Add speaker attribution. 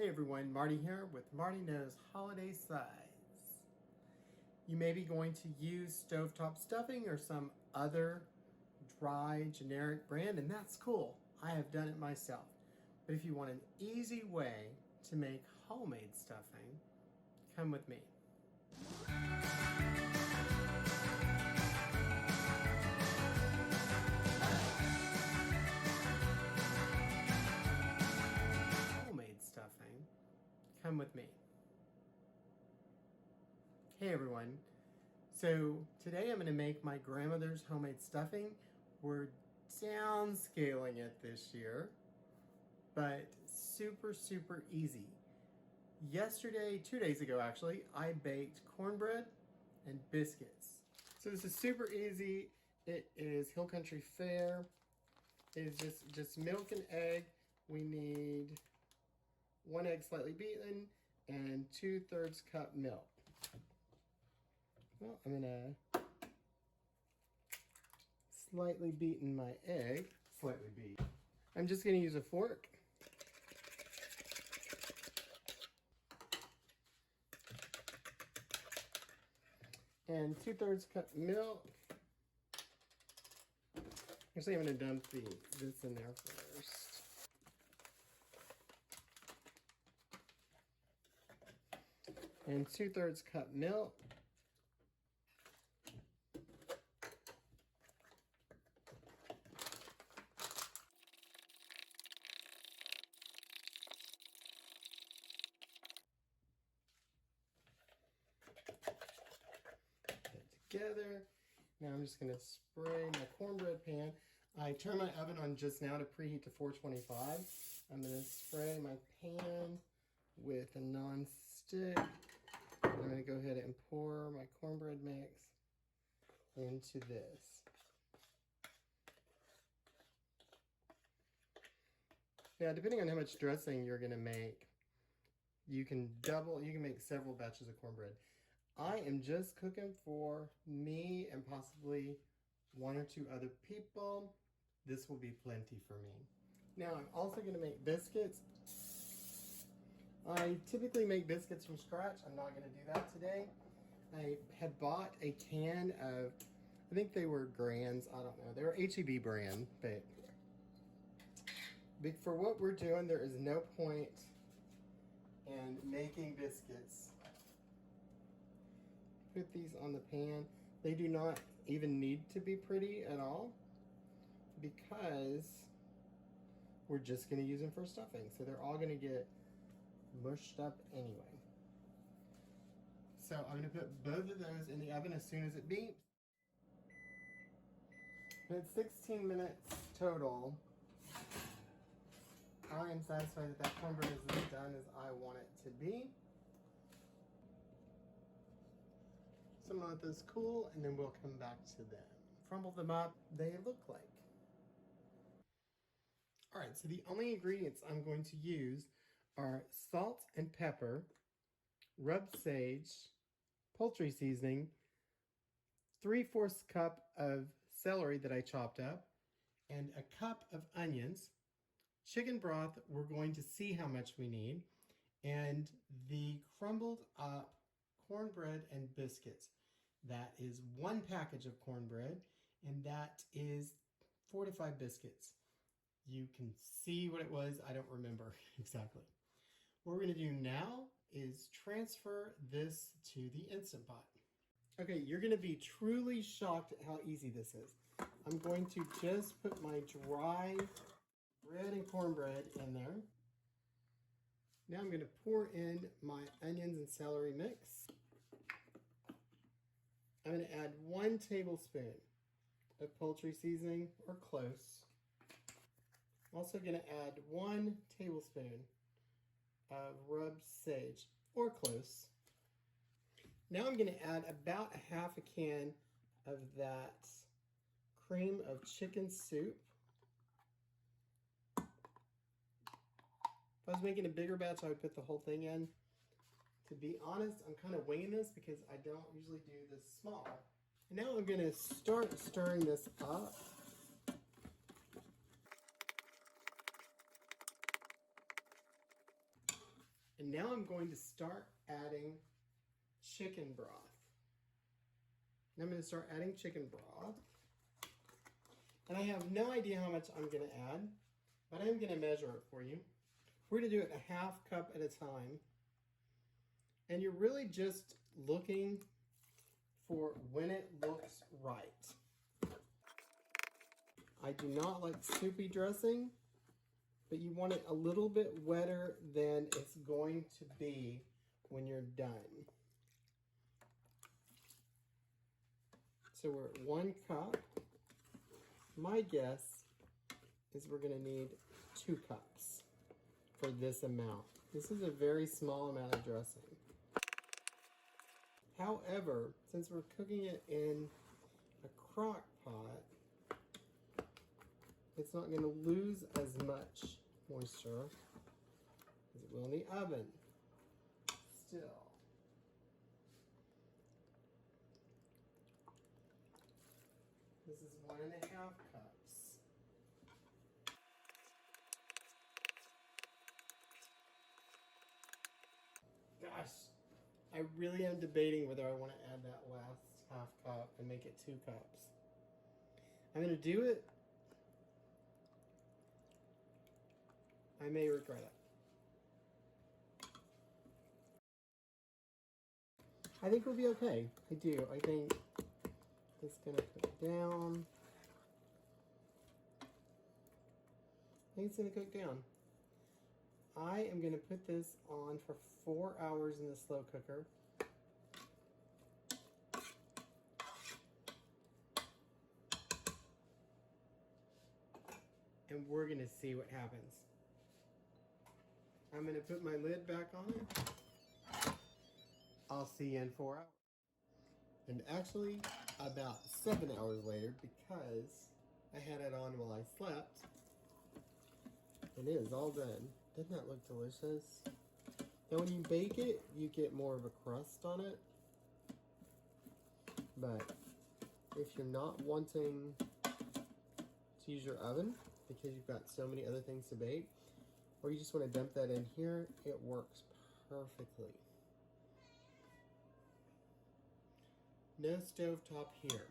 Speaker 1: Hey everyone, Marty here with Marty Knows Holiday Size. You may be going to use stovetop stuffing or some other dry generic brand, and that's cool. I have done it myself. But if you want an easy way to make homemade stuffing, come with me. Stuffing, come with me. Hey everyone, so today I'm going to make my grandmother's homemade stuffing. We're downscaling it this year, but super easy. Yesterday, 2 days ago actually, I baked cornbread and biscuits. So this is super easy. It is Hill Country Fare. It is just milk and egg. We need 1 egg slightly beaten, and 2/3 cup milk. Well, I'm gonna slightly beaten my egg. Slightly beat. I'm just gonna use a fork. And 2/3 cup milk. Actually, I'm gonna dump this in there first. And 2/3 cup milk. Put it together. Now I'm just going to spray my cornbread pan. I turned my oven on just now to preheat to 425. I'm going to spray my pan with a non-stick. I'm going to go ahead and pour my cornbread mix into this. Now, depending on how much dressing you're going to make, you can make several batches of cornbread. I am just cooking for me and possibly 1 or 2 other people. This will be plenty for me. Now, I'm also going to make biscuits. I typically make biscuits from scratch. I'm not going to do that today. I had bought a can of, I think they were Grands, I don't know. They were H-E-B brand, but for what we're doing, there is no point in making biscuits. Put these on the pan. They do not even need to be pretty at all because we're just going to use them for stuffing. So they're all going to get mushed up anyway. So I'm going to put both of those in the oven as soon as it beeps. And it's 16 minutes total. I am satisfied that cornbread is as done as I want it to be. So I'm going to let those cool and then we'll come back to them. Crumble them up, they look like. Alright, so the only ingredients I'm going to use are salt and pepper, rubbed sage, poultry seasoning, 3/4 cup of celery that I chopped up, and a cup of onions. Chicken broth, we're going to see how much we need, and the crumbled up cornbread and biscuits. That is 1 package of cornbread, and that is 4 to 5 biscuits. You can see what it was. I don't remember exactly. What we're going to do now is transfer this to the Instant Pot. Okay, you're going to be truly shocked at how easy this is. I'm going to just put my dry bread and cornbread in there. Now I'm going to pour in my onions and celery mix. I'm going to add 1 tablespoon of poultry seasoning, or close. I'm also going to add 1 tablespoon of rubbed sage, or close. Now I'm going to add about 1/2 can of that cream of chicken soup. If I was making a bigger batch, I would put the whole thing in. To be honest, I'm kind of winging this because I don't usually do this small. And now I'm going to start stirring this up. And now I'm going to start adding chicken broth. And I'm going to start adding chicken broth. And I have no idea how much I'm going to add, but I'm going to measure it for you. We're going to do it a half cup at a time. And you're really just looking for when it looks right. I do not like soupy dressing, but you want it a little bit wetter than it's going to be when you're done. So we're at 1 cup. My guess is we're going to need 2 cups for this amount. This is a very small amount of dressing. However, since we're cooking it in a crock pot, it's not going to lose as much moisture as it will in the oven. Still. This is 1.5 cups. Gosh, I really am debating whether I want to add that last half cup and make it 2 cups. I'm going to do it. I may regret it. I think we'll be okay. I do. I think it's going to cook down. I think it's going to cook down. I am going to put this on for 4 hours in the slow cooker. And we're going to see what happens. I'm going to put my lid back on it. I'll see you in 4 hours. And actually, about 7 hours later, because I had it on while I slept, it is all done. Doesn't that look delicious? Now when you bake it, you get more of a crust on it. But if you're not wanting to use your oven, because you've got so many other things to bake, or you just want to dump that in here, it works perfectly. No stovetop here.